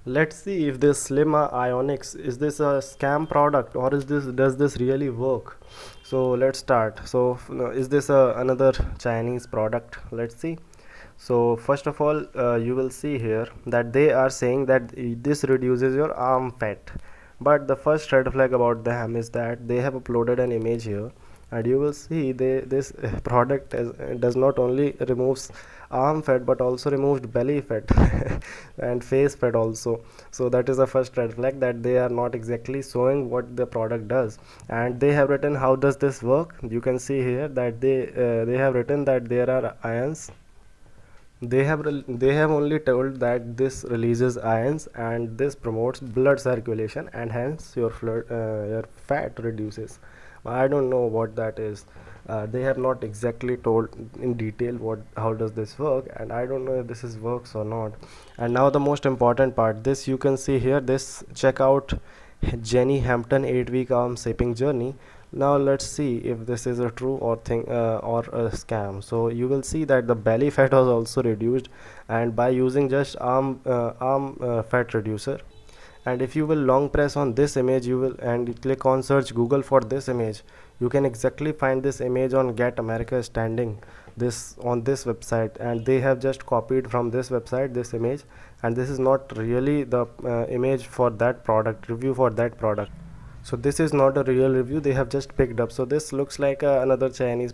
Let's see if this Slimma Ionix is this a scam product, or is this does this really work? So let's start. So is this another Chinese product? Let's see. So first of all, you will see here that they are saying that this reduces your arm fat, but the first red flag about them is that they have uploaded an image here, and you will see this product does not only removes arm fat but also removed belly fat and face fat also. So that is the first red flag, that they are not exactly showing what the product does. And they have written how does this work. You can see here that they have written that there are ions. They have only told that this releases ions and this promotes blood circulation, and hence your fat reduces. I don't know what that is. They have not exactly told in detail what how does this work, and I don't know if this is works or not. And now the most important part, this you can see here, this check out Jenny Hampton 8-week arm shaping journey. Now let's see if this is a true or thing or a scam. So you will see that the belly fat was also reduced, and by using just arm fat reducer. And if you will long press on this image, you will and click on search Google for this image, you can exactly find this image on Get America Standing this on this website, and they have just copied from this website this image, and this is not really the image for that product review for that product. So this is not a real review, they have just picked up. So this looks like another Chinese